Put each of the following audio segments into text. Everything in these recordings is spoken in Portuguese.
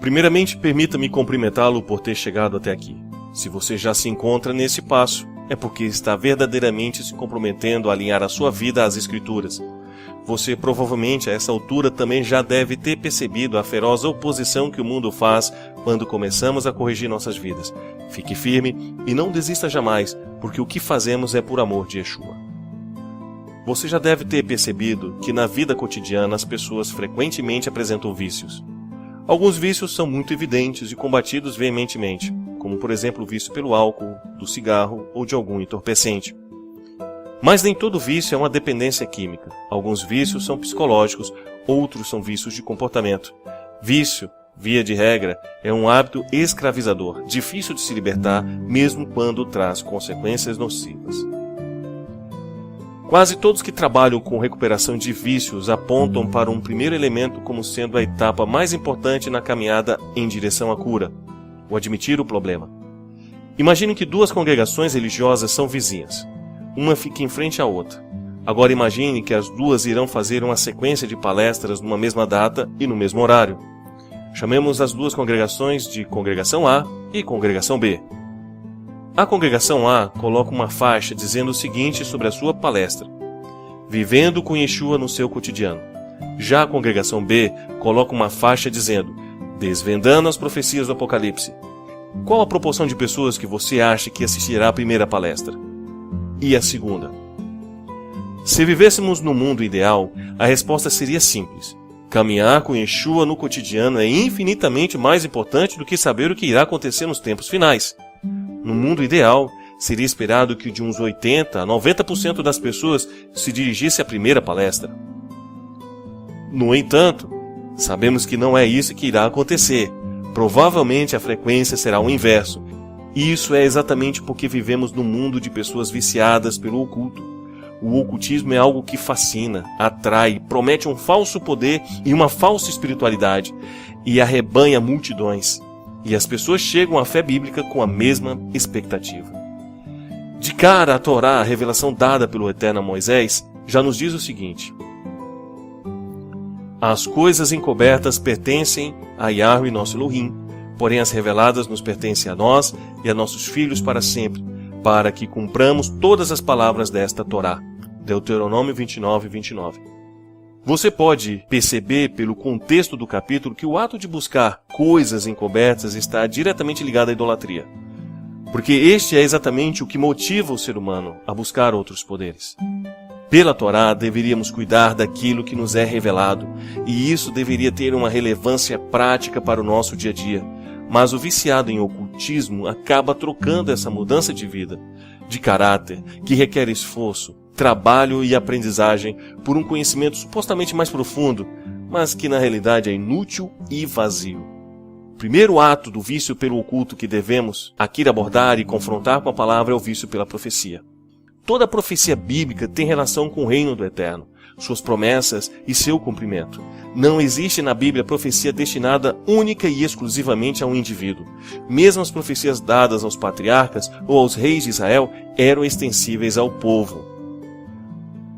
Primeiramente, permita-me cumprimentá-lo por ter chegado até aqui. Se você já se encontra nesse passo, é porque está verdadeiramente se comprometendo a alinhar a sua vida às Escrituras. Você provavelmente a essa altura também já deve ter percebido a feroz oposição que o mundo faz quando começamos a corrigir nossas vidas. Fique firme e não desista jamais, porque o que fazemos é por amor de Yeshua. Você já deve ter percebido que na vida cotidiana as pessoas frequentemente apresentam vícios. Alguns vícios são muito evidentes e combatidos veementemente, como por exemplo o vício pelo álcool, do cigarro ou de algum entorpecente. Mas nem todo vício é uma dependência química. Alguns vícios são psicológicos, outros são vícios de comportamento. Vício, via de regra, é um hábito escravizador, difícil de se libertar, mesmo quando traz consequências nocivas. Quase todos que trabalham com recuperação de vícios apontam para um primeiro elemento como sendo a etapa mais importante na caminhada em direção à cura: o admitir o problema. Imagine que duas congregações religiosas são vizinhas. Uma fica em frente à outra. Agora imagine que as duas irão fazer uma sequência de palestras numa mesma data e no mesmo horário. Chamemos as duas congregações de Congregação A e Congregação B. A Congregação A coloca uma faixa dizendo o seguinte sobre a sua palestra: vivendo com Yeshua no seu cotidiano. Já a Congregação B coloca uma faixa dizendo: desvendando as profecias do Apocalipse. Qual a proporção de pessoas que você acha que assistirá à primeira palestra? E a segunda? Se vivêssemos no mundo ideal, a resposta seria simples. Caminhar com Yeshua no cotidiano é infinitamente mais importante do que saber o que irá acontecer nos tempos finais. No mundo ideal, seria esperado que de uns 80 a 90% das pessoas se dirigisse à primeira palestra. No entanto, sabemos que não é isso que irá acontecer. Provavelmente a frequência será o inverso. E isso é exatamente porque vivemos num mundo de pessoas viciadas pelo oculto. O ocultismo é algo que fascina, atrai, promete um falso poder e uma falsa espiritualidade, e arrebanha multidões. E as pessoas chegam à fé bíblica com a mesma expectativa. De cara à Torá, a revelação dada pelo Eterno a Moisés, já nos diz o seguinte: as coisas encobertas pertencem a Yahweh nosso Elohim, porém as reveladas nos pertencem a nós e a nossos filhos para sempre, para que cumpramos todas as palavras desta Torá. Deuteronômio 29, 29. Você pode perceber pelo contexto do capítulo que o ato de buscar coisas encobertas está diretamente ligado à idolatria, porque este é exatamente o que motiva o ser humano a buscar outros poderes. Pela Torá, deveríamos cuidar daquilo que nos é revelado, e isso deveria ter uma relevância prática para o nosso dia a dia. Mas o viciado em ocultismo acaba trocando essa mudança de vida, de caráter, que requer esforço, trabalho e aprendizagem, por um conhecimento supostamente mais profundo, mas que na realidade é inútil e vazio. O primeiro ato do vício pelo oculto que devemos aqui abordar e confrontar com a palavra é o vício pela profecia. Toda a profecia bíblica tem relação com o reino do Eterno, suas promessas e seu cumprimento. Não existe na Bíblia profecia destinada única e exclusivamente a um indivíduo. Mesmo as profecias dadas aos patriarcas ou aos reis de Israel eram extensíveis ao povo.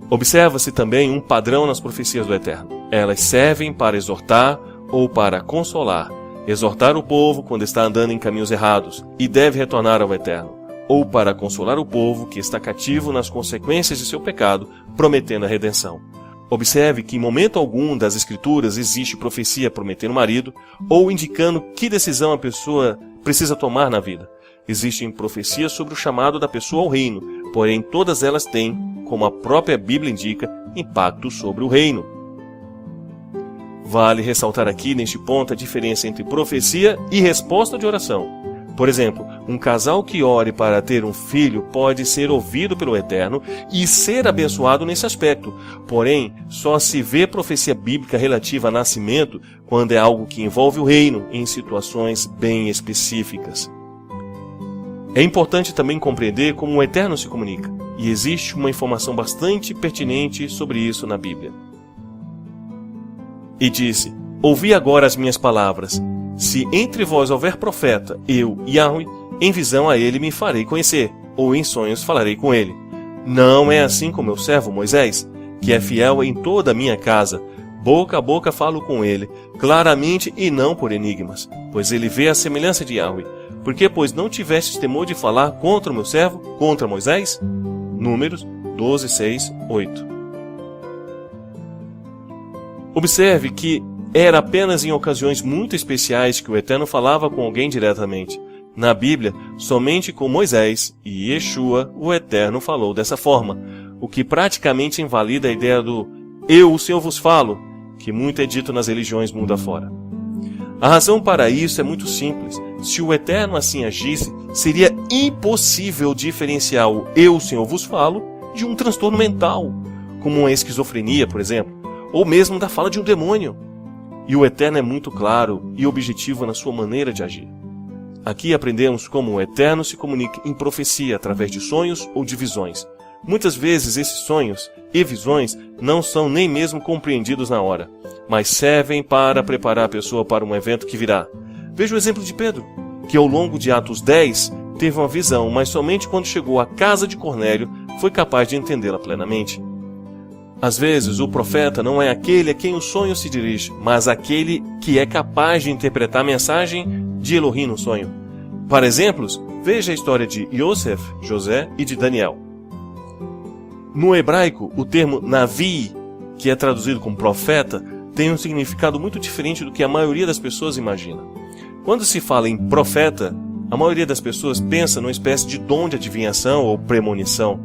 Observa-se também um padrão nas profecias do Eterno. Elas servem para exortar ou para consolar. Exortar o povo quando está andando em caminhos errados e deve retornar ao Eterno, ou para consolar o povo que está cativo nas consequências de seu pecado, prometendo a redenção. Observe que em momento algum das Escrituras existe profecia prometendo marido ou indicando que decisão a pessoa precisa tomar na vida. Existem profecias sobre o chamado da pessoa ao reino, porém todas elas têm, como a própria Bíblia indica, impacto sobre o reino. Vale ressaltar aqui neste ponto a diferença entre profecia e resposta de oração. Por exemplo, um casal que ore para ter um filho pode ser ouvido pelo Eterno e ser abençoado nesse aspecto. Porém, só se vê profecia bíblica relativa a nascimento quando é algo que envolve o reino em situações bem específicas. É importante também compreender como o Eterno se comunica, e existe uma informação bastante pertinente sobre isso na Bíblia. E disse: ouvi agora as minhas palavras. Se entre vós houver profeta, eu, Yahweh, em visão a ele me farei conhecer, ou em sonhos falarei com ele. Não é assim com meu servo Moisés, que é fiel em toda a minha casa, Boca a boca falo com ele, claramente e não por enigmas, pois ele vê a semelhança de Yahweh. Por que, pois, não tivestes temor de falar contra o meu servo, contra Moisés? Números 12, 6, 8. Observe que era apenas em ocasiões muito especiais que o Eterno falava com alguém diretamente. Na Bíblia, somente com Moisés e Yeshua o Eterno falou dessa forma, o que praticamente invalida a ideia do "eu, o Senhor, vos falo", que muito é dito nas religiões mundo afora. A razão para isso é muito simples. Se o Eterno assim agisse, seria impossível diferenciar o "eu, o Senhor, vos falo" de um transtorno mental, como uma esquizofrenia, por exemplo, ou mesmo da fala de um demônio. E o Eterno é muito claro e objetivo na sua maneira de agir. Aqui aprendemos como o Eterno se comunica em profecia através de sonhos ou de visões. Muitas vezes esses sonhos e visões não são nem mesmo compreendidos na hora, mas servem para preparar a pessoa para um evento que virá. Veja o exemplo de Pedro, que ao longo de Atos 10 teve uma visão, mas somente quando chegou à casa de Cornélio foi capaz de entendê-la plenamente. Às vezes, o profeta não é aquele a quem o sonho se dirige, mas aquele que é capaz de interpretar a mensagem de Elohim no sonho. Para exemplos, veja a história de Yosef, José e de Daniel. No hebraico, o termo Navi, que é traduzido como profeta, tem um significado muito diferente do que a maioria das pessoas imagina. Quando se fala em profeta, a maioria das pessoas pensa numa espécie de dom de adivinhação ou premonição.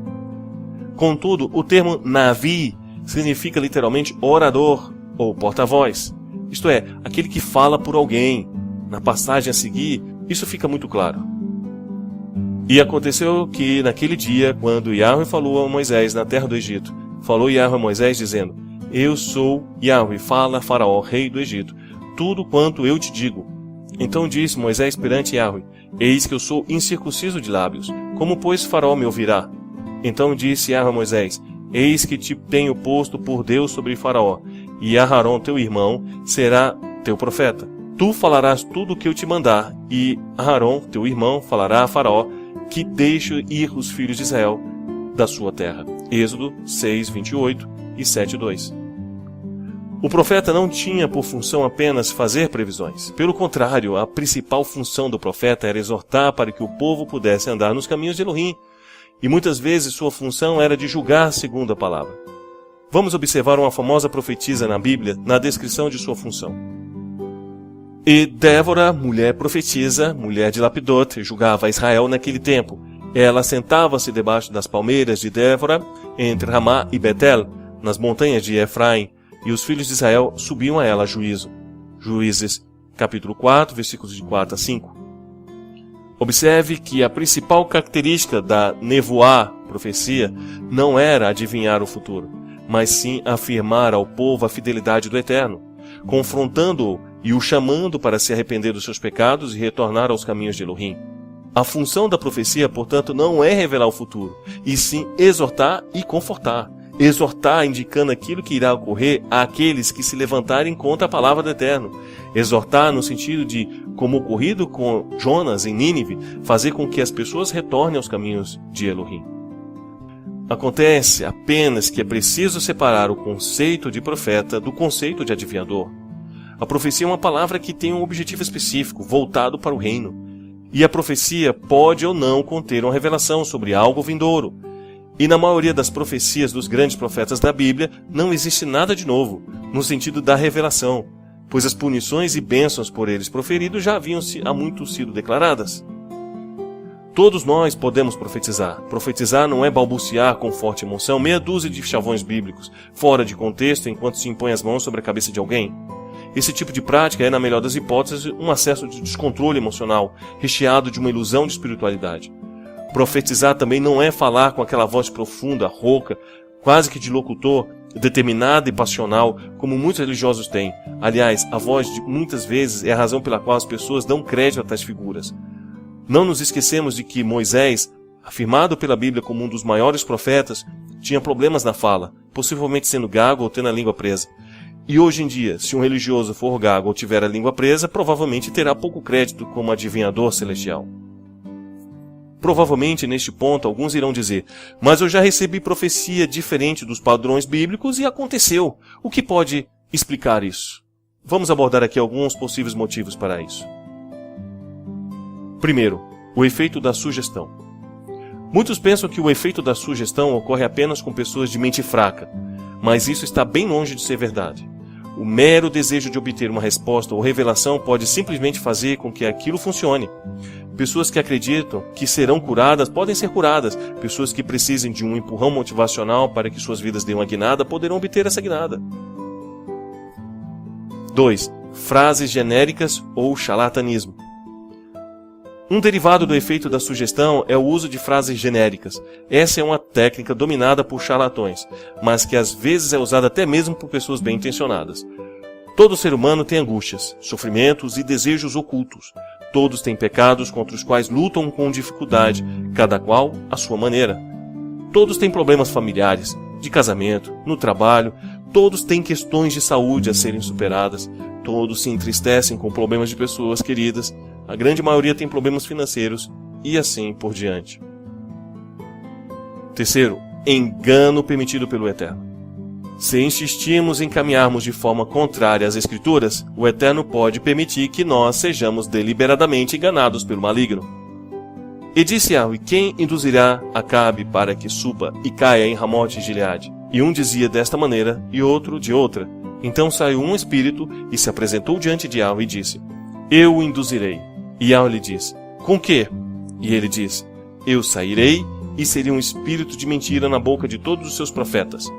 Contudo, o termo Navi significa literalmente orador ou porta-voz, isto é, aquele que fala por alguém. Na passagem a seguir, isso fica muito claro. E aconteceu que naquele dia, quando Yahweh falou a Moisés na terra do Egito, falou Yahweh a Moisés dizendo: "Eu sou Yahweh, fala a Faraó, rei do Egito, tudo quanto eu te digo." Então disse Moisés perante Yahweh: "Eis que eu sou incircunciso de lábios, como pois Faraó me ouvirá?" Então disse Yahweh a Moisés: "Eis que te tenho posto por Deus sobre Faraó, e Aharon teu irmão será teu profeta. Tu falarás tudo o que eu te mandar, e Aharon teu irmão falará a Faraó que deixe ir os filhos de Israel da sua terra." Êxodo 6, 28 e 7, 2. O profeta não tinha por função apenas fazer previsões. Pelo contrário, a principal função do profeta era exortar para que o povo pudesse andar nos caminhos de Elohim. E muitas vezes sua função era de julgar segundo a palavra. Vamos observar uma famosa profetisa na Bíblia na descrição de sua função. E Débora, mulher profetisa, mulher de Lapidote, julgava Israel naquele tempo. Ela sentava-se debaixo das palmeiras de Débora, entre Ramá e Betel, nas montanhas de Efraim, e os filhos de Israel subiam a ela a juízo. Juízes, capítulo 4, versículos de 4 a 5. Observe que a principal característica da nevoá, profecia, não era adivinhar o futuro, mas sim afirmar ao povo a fidelidade do Eterno, confrontando-o e o chamando para se arrepender dos seus pecados e retornar aos caminhos de Elohim. A função da profecia, portanto, não é revelar o futuro, e sim exortar e confortar. Exortar indicando aquilo que irá ocorrer àqueles que se levantarem contra a palavra do Eterno. Exortar no sentido de, como ocorrido com Jonas em Nínive, fazer com que as pessoas retornem aos caminhos de Elohim. Acontece apenas que é preciso separar o conceito de profeta do conceito de adivinhador. A profecia é uma palavra que tem um objetivo específico, voltado para o reino. E a profecia pode ou não conter uma revelação sobre algo vindouro. E na maioria das profecias dos grandes profetas da Bíblia, não existe nada de novo, no sentido da revelação, pois as punições e bênçãos por eles proferidos já haviam há muito sido declaradas. Todos nós podemos profetizar. Profetizar não é balbuciar com forte emoção meia dúzia de chavões bíblicos, fora de contexto, enquanto se impõe as mãos sobre a cabeça de alguém. Esse tipo de prática é, na melhor das hipóteses, um acesso de descontrole emocional, recheado de uma ilusão de espiritualidade. Profetizar também não é falar com aquela voz profunda, rouca, quase que de locutor, determinada e passional, como muitos religiosos têm. Aliás, a voz de muitas vezes é a razão pela qual as pessoas dão crédito a tais figuras. Não nos esquecemos de que Moisés, afirmado pela Bíblia como um dos maiores profetas, tinha problemas na fala, possivelmente sendo gago ou tendo a língua presa. E hoje em dia, se um religioso for gago ou tiver a língua presa, provavelmente terá pouco crédito como adivinhador celestial. Provavelmente, neste ponto, alguns irão dizer: mas eu já recebi profecia diferente dos padrões bíblicos e aconteceu. O que pode explicar isso? Vamos abordar aqui alguns possíveis motivos para isso. Primeiro, o efeito da sugestão. Muitos pensam que o efeito da sugestão ocorre apenas com pessoas de mente fraca, mas isso está bem longe de ser verdade. O mero desejo de obter uma resposta ou revelação pode simplesmente fazer com que aquilo funcione. Pessoas que acreditam que serão curadas podem ser curadas. Pessoas que precisem de um empurrão motivacional para que suas vidas dêem uma guinada poderão obter essa guinada. 2. Frases genéricas ou charlatanismo. Um derivado do efeito da sugestão é o uso de frases genéricas. Essa é uma técnica dominada por charlatões, mas que às vezes é usada até mesmo por pessoas bem intencionadas. Todo ser humano tem angústias, sofrimentos e desejos ocultos. Todos têm pecados contra os quais lutam com dificuldade, cada qual à sua maneira. Todos têm problemas familiares, de casamento, no trabalho. Todos têm questões de saúde a serem superadas. Todos se entristecem com problemas de pessoas queridas. A grande maioria tem problemas financeiros e assim por diante. Terceiro, engano permitido pelo Eterno. Se insistirmos em caminharmos de forma contrária às Escrituras, o Eterno pode permitir que nós sejamos deliberadamente enganados pelo maligno. E disse Yahweh: quem induzirá Acabe para que suba e caia em Ramote de Gileade? E um dizia desta maneira e outro de outra. Então saiu um espírito e se apresentou diante de Yahweh e disse: eu o induzirei. E Yahweh lhe disse: com que? E ele disse: eu sairei e serei um espírito de mentira na boca de todos os seus profetas.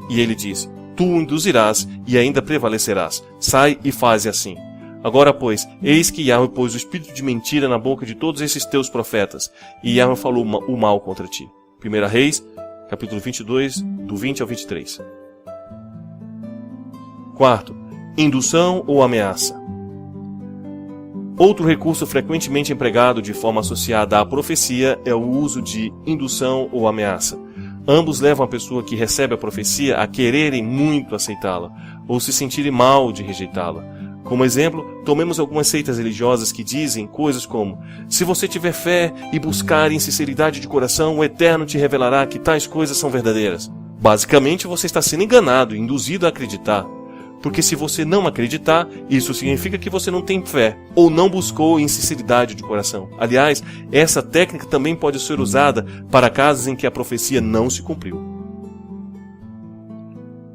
E ele disse: tu o induzirás e ainda prevalecerás. Sai e faze assim. Agora, pois, eis que Yahweh pôs o espírito de mentira na boca de todos esses teus profetas, e Yahweh falou o mal contra ti. 1 Reis, capítulo 22, do 20 ao 23. Quarto, indução ou ameaça. Outro recurso frequentemente empregado de forma associada à profecia é o uso de indução ou ameaça. Ambos levam a pessoa que recebe a profecia a quererem muito aceitá-la, ou se sentirem mal de rejeitá-la. Como exemplo, tomemos algumas seitas religiosas que dizem coisas como: se você tiver fé e buscar em sinceridade de coração, o Eterno te revelará que tais coisas são verdadeiras. Basicamente, você está sendo enganado, induzido a acreditar. Porque se você não acreditar, isso significa que você não tem fé, ou não buscou em sinceridade de coração. Aliás, essa técnica também pode ser usada para casos em que a profecia não se cumpriu.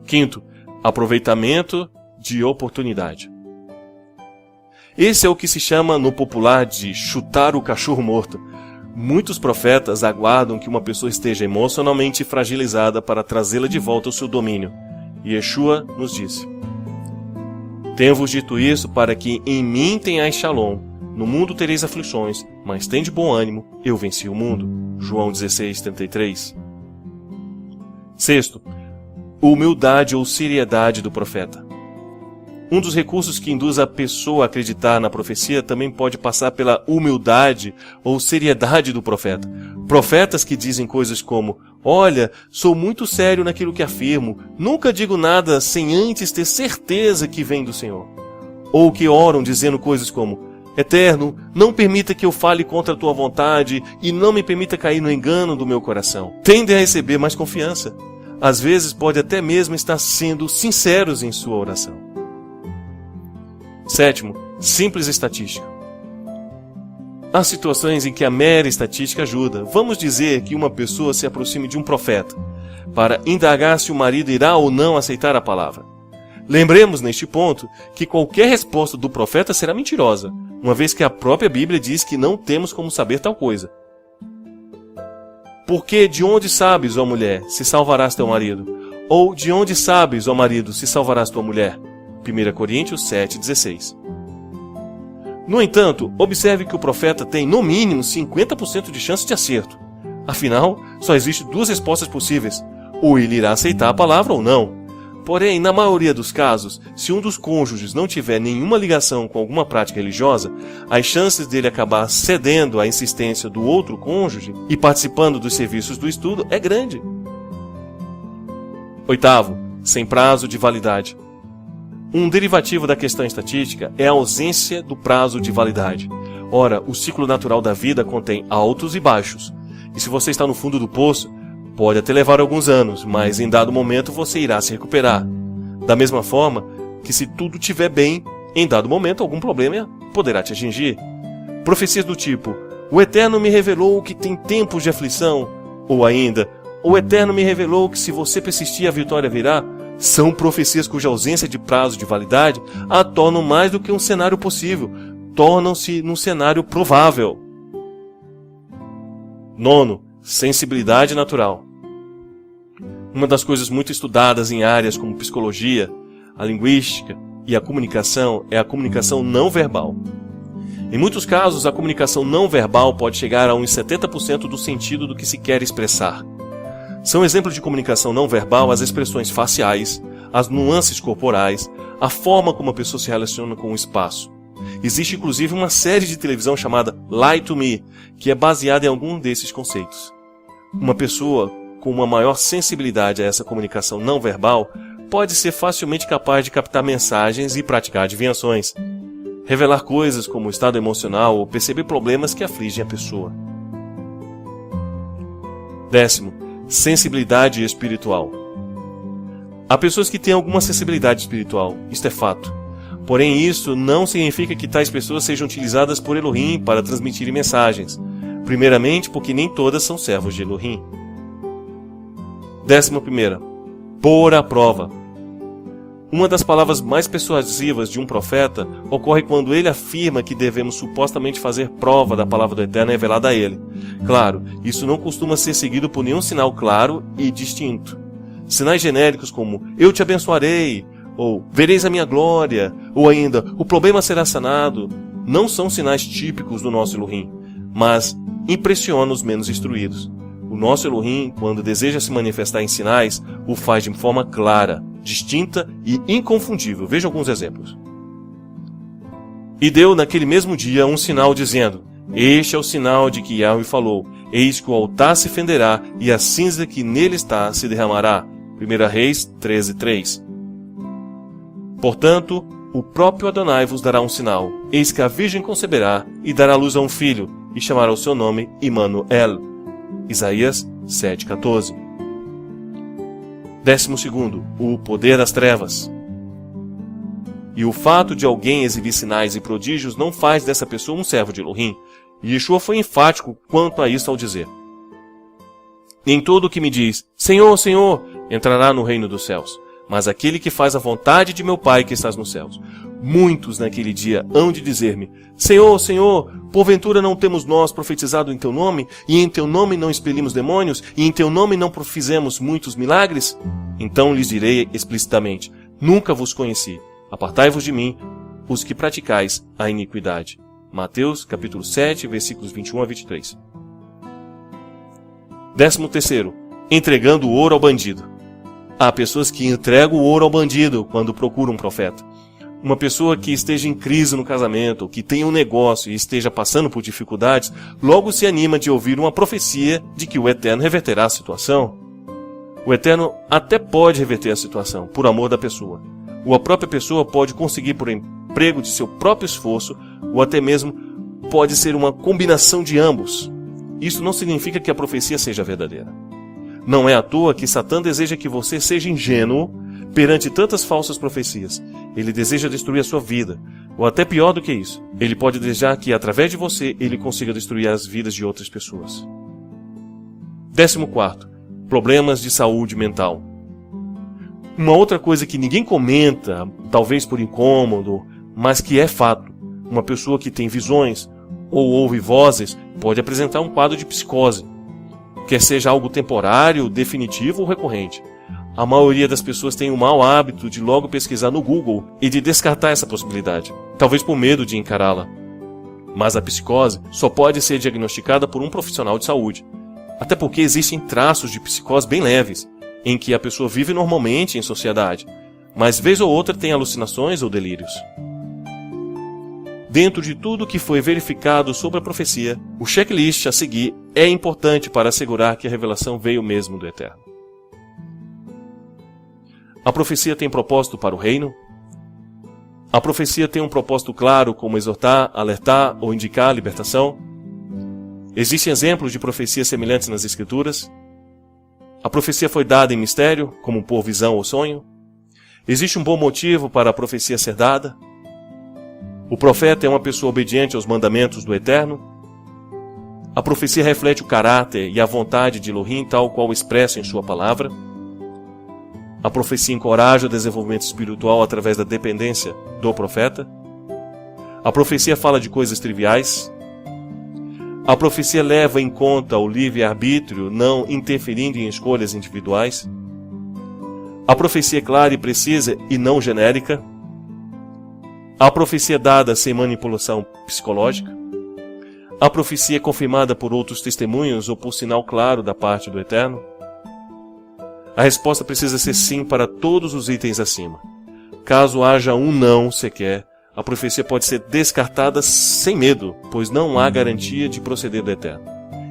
Quinto, aproveitamento de oportunidade. Esse é o que se chama no popular de chutar o cachorro morto. Muitos profetas aguardam que uma pessoa esteja emocionalmente fragilizada para trazê-la de volta ao seu domínio. E Yeshua nos disse: tenho-vos dito isso para que em mim tenhais shalom. No mundo tereis aflições, mas tende bom ânimo, eu venci o mundo. João 16:33. Sexto, humildade ou seriedade do profeta. Um dos recursos que induz a pessoa a acreditar na profecia também pode passar pela humildade ou seriedade do profeta. Profetas que dizem coisas como: olha, sou muito sério naquilo que afirmo, nunca digo nada sem antes ter certeza que vem do Senhor. Ou que oram dizendo coisas como: Eterno, não permita que eu fale contra a tua vontade e não me permita cair no engano do meu coração. Tendem a receber mais confiança. Às vezes pode até mesmo estar sendo sinceros em sua oração. Sétimo, simples estatística. Há situações em que a mera estatística ajuda. Vamos dizer que uma pessoa se aproxime de um profeta para indagar se o marido irá ou não aceitar a palavra. Lembremos neste ponto que qualquer resposta do profeta será mentirosa, uma vez que a própria Bíblia diz que não temos como saber tal coisa. Porque de onde sabes, ó mulher, se salvarás teu marido? Ou de onde sabes, ó marido, se salvarás tua mulher? 1 Coríntios 7,16. No entanto, observe que o profeta tem no mínimo 50% de chance de acerto. Afinal, só existem duas respostas possíveis: ou ele irá aceitar a palavra ou não. Porém, na maioria dos casos, se um dos cônjuges não tiver nenhuma ligação com alguma prática religiosa, as chances dele acabar cedendo à insistência do outro cônjuge e participando dos serviços do estudo é grande. Oitavo, sem prazo de validade. Um derivativo da questão estatística é a ausência do prazo de validade. Ora, o ciclo natural da vida contém altos e baixos. E se você está no fundo do poço, pode até levar alguns anos, mas em dado momento você irá se recuperar. Da mesma forma, que se tudo estiver bem, em dado momento algum problema poderá te atingir. Profecias do tipo, o Eterno me revelou que tem tempos de aflição, ou ainda, o Eterno me revelou que se você persistir a vitória virá, são profecias cuja ausência de prazo de validade a tornam mais do que um cenário possível, tornam-se num cenário provável. 9. Sensibilidade natural. Uma das coisas muito estudadas em áreas como psicologia, a linguística e a comunicação é a comunicação não verbal. Em muitos casos, a comunicação não verbal pode chegar a uns 70% do sentido do que se quer expressar. São exemplos de comunicação não verbal as expressões faciais, as nuances corporais, a forma como a pessoa se relaciona com o espaço. Existe inclusive uma série de televisão chamada Lie to Me, que é baseada em algum desses conceitos. Uma pessoa com uma maior sensibilidade a essa comunicação não verbal pode ser facilmente capaz de captar mensagens e praticar adivinhações, revelar coisas como o estado emocional ou perceber problemas que afligem a pessoa. 10. Sensibilidade espiritual. Há pessoas que têm alguma sensibilidade espiritual, isto é fato. Porém, isso não significa que tais pessoas sejam utilizadas por Elohim para transmitirem mensagens. Primeiramente, porque nem todas são servos de Elohim. 11. Pôr à prova. Uma das palavras mais persuasivas de um profeta ocorre quando ele afirma que devemos supostamente fazer prova da palavra do Eterno revelada a ele. Claro, isso não costuma ser seguido por nenhum sinal claro e distinto. Sinais genéricos como eu te abençoarei, ou vereis a minha glória, ou ainda o problema será sanado, não são sinais típicos do nosso Elohim, mas impressionam os menos instruídos. O nosso Elohim, quando deseja se manifestar em sinais, o faz de forma clara, distinta e inconfundível. Veja alguns exemplos. E deu naquele mesmo dia um sinal dizendo, este é o sinal de que Yahweh falou, eis que o altar se fenderá e a cinza que nele está se derramará. 1 Reis 13:3. Portanto, o próprio Adonai vos dará um sinal, eis que a virgem conceberá e dará luz a um filho, e chamará o seu nome Immanuel. Isaías 7:14. 12. O poder das trevas. E o fato de alguém exibir sinais e prodígios não faz dessa pessoa um servo de Elohim. E Yeshua foi enfático quanto a isso ao dizer, nem todo o que me diz, Senhor, Senhor, entrará no reino dos céus, mas aquele que faz a vontade de meu Pai que estás nos céus. Muitos naquele dia hão de dizer-me, Senhor, Senhor, porventura não temos nós profetizado em teu nome, e em teu nome não expelimos demônios, e em teu nome não fizemos muitos milagres? Então lhes direi explicitamente, nunca vos conheci, apartai-vos de mim, os que praticais a iniquidade. Mateus, capítulo 7, versículos 21 a 23. 13. Entregando o ouro ao bandido. Há pessoas que entregam o ouro ao bandido quando procuram um profeta. Uma pessoa que esteja em crise no casamento, que tenha um negócio e esteja passando por dificuldades, logo se anima de ouvir uma profecia de que o Eterno reverterá a situação. O Eterno até pode reverter a situação, por amor da pessoa. Ou a própria pessoa pode conseguir por emprego de seu próprio esforço, ou até mesmo pode ser uma combinação de ambos. Isso não significa que a profecia seja verdadeira. Não é à toa que Satã deseja que você seja ingênuo perante tantas falsas profecias. Ele deseja destruir a sua vida. Ou até pior do que isso, ele pode desejar que, através de você, ele consiga destruir as vidas de outras pessoas. 14. Problemas de saúde mental. Uma outra coisa que ninguém comenta, talvez por incômodo, mas que é fato. Uma pessoa que tem visões ou ouve vozes pode apresentar um quadro de psicose, quer seja algo temporário, definitivo ou recorrente. A maioria das pessoas tem o mau hábito de logo pesquisar no Google e de descartar essa possibilidade, talvez por medo de encará-la. Mas a psicose só pode ser diagnosticada por um profissional de saúde, até porque existem traços de psicose bem leves, em que a pessoa vive normalmente em sociedade, mas vez ou outra tem alucinações ou delírios. Dentro de tudo que foi verificado sobre a profecia, o checklist a seguir é importante para assegurar que a revelação veio mesmo do Eterno. A profecia tem propósito para o reino? A profecia tem um propósito claro, como exortar, alertar ou indicar a libertação? Existem exemplos de profecias semelhantes nas Escrituras? A profecia foi dada em mistério, como por visão ou sonho? Existe um bom motivo para a profecia ser dada? O profeta é uma pessoa obediente aos mandamentos do Eterno? A profecia reflete o caráter e a vontade de Elohim tal qual expressa em sua palavra? A profecia encoraja o desenvolvimento espiritual através da dependência do profeta? A profecia fala de coisas triviais? A profecia leva em conta o livre-arbítrio, não interferindo em escolhas individuais? A profecia é clara e precisa e não genérica? A profecia é dada sem manipulação psicológica? A profecia é confirmada por outros testemunhos ou por sinal claro da parte do Eterno? A resposta precisa ser sim para todos os itens acima. Caso haja um não sequer, a profecia pode ser descartada sem medo, pois não há garantia de proceder do Eterno,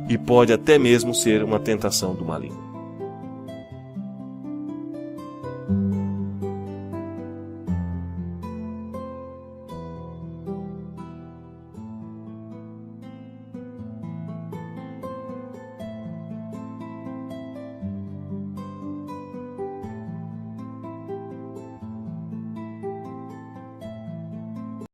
e pode até mesmo ser uma tentação do maligno.